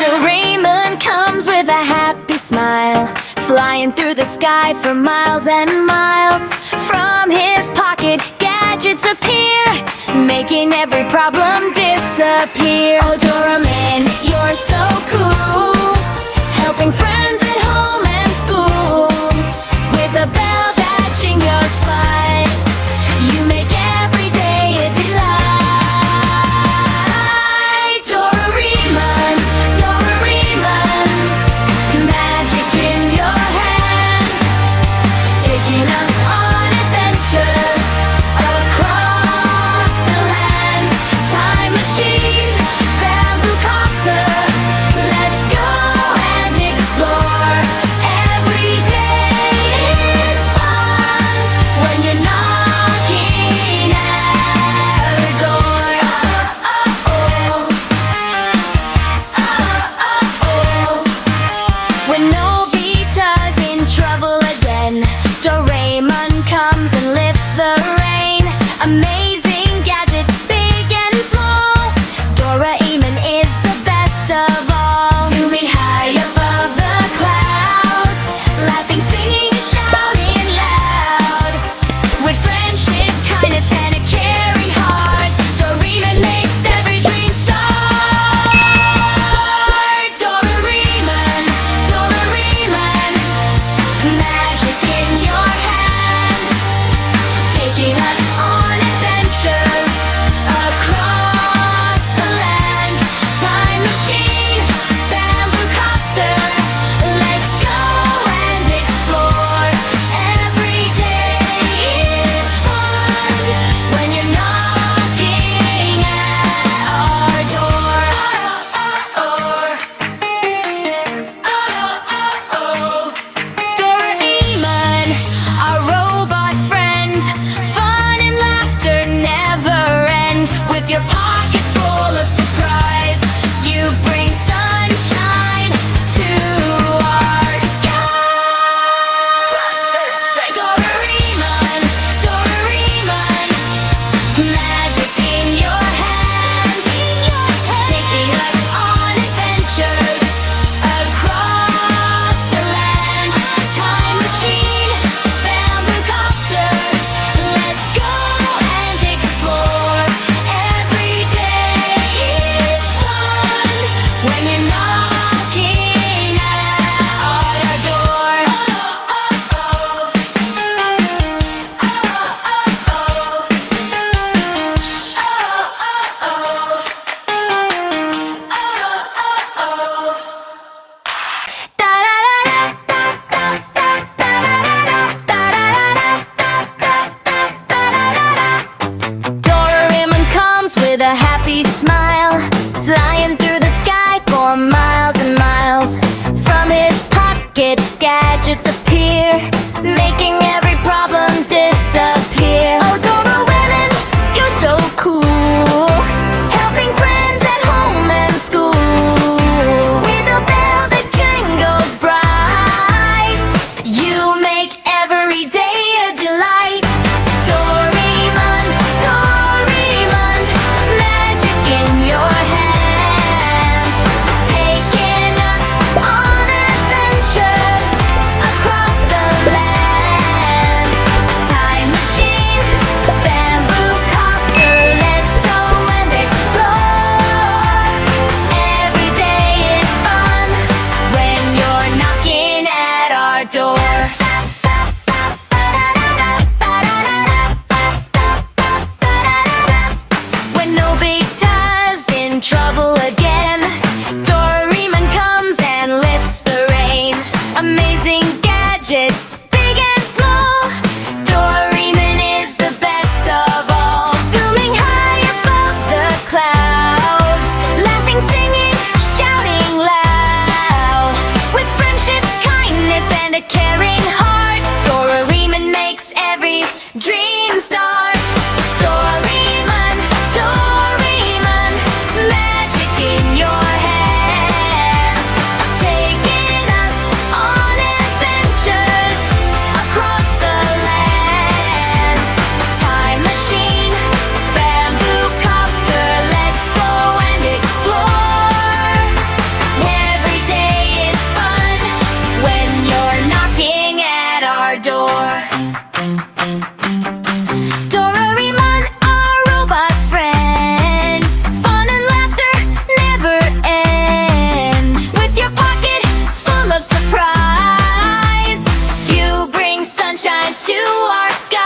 Doraemon comes with a happy smile, flying through the sky for miles and miles. From his pocket, gadgets appear, making every problem disappear. Oh, Doraemon, you're so cool, helping friends at home and school. With a bell that jingles fine, you make every day a delight. Doraemon, Doraemon, magic in your hands, taking us on adventures across the land. Time machine, bamboo copter, let's go and explore. Every day is fun when you're knocking at our door. When Nobita's in trouble again, Doraemon comes and lifts the rain. Amazing gadgets, big and small, Doraemon is the best of all. Zooming high above the clouds, laughing, singing, shouting loud. With friendship, kindness, and a caring heart, Doraemon makes every dream start. Doraemon, Doraemon, magic in your hand, taking us on adventures our sky.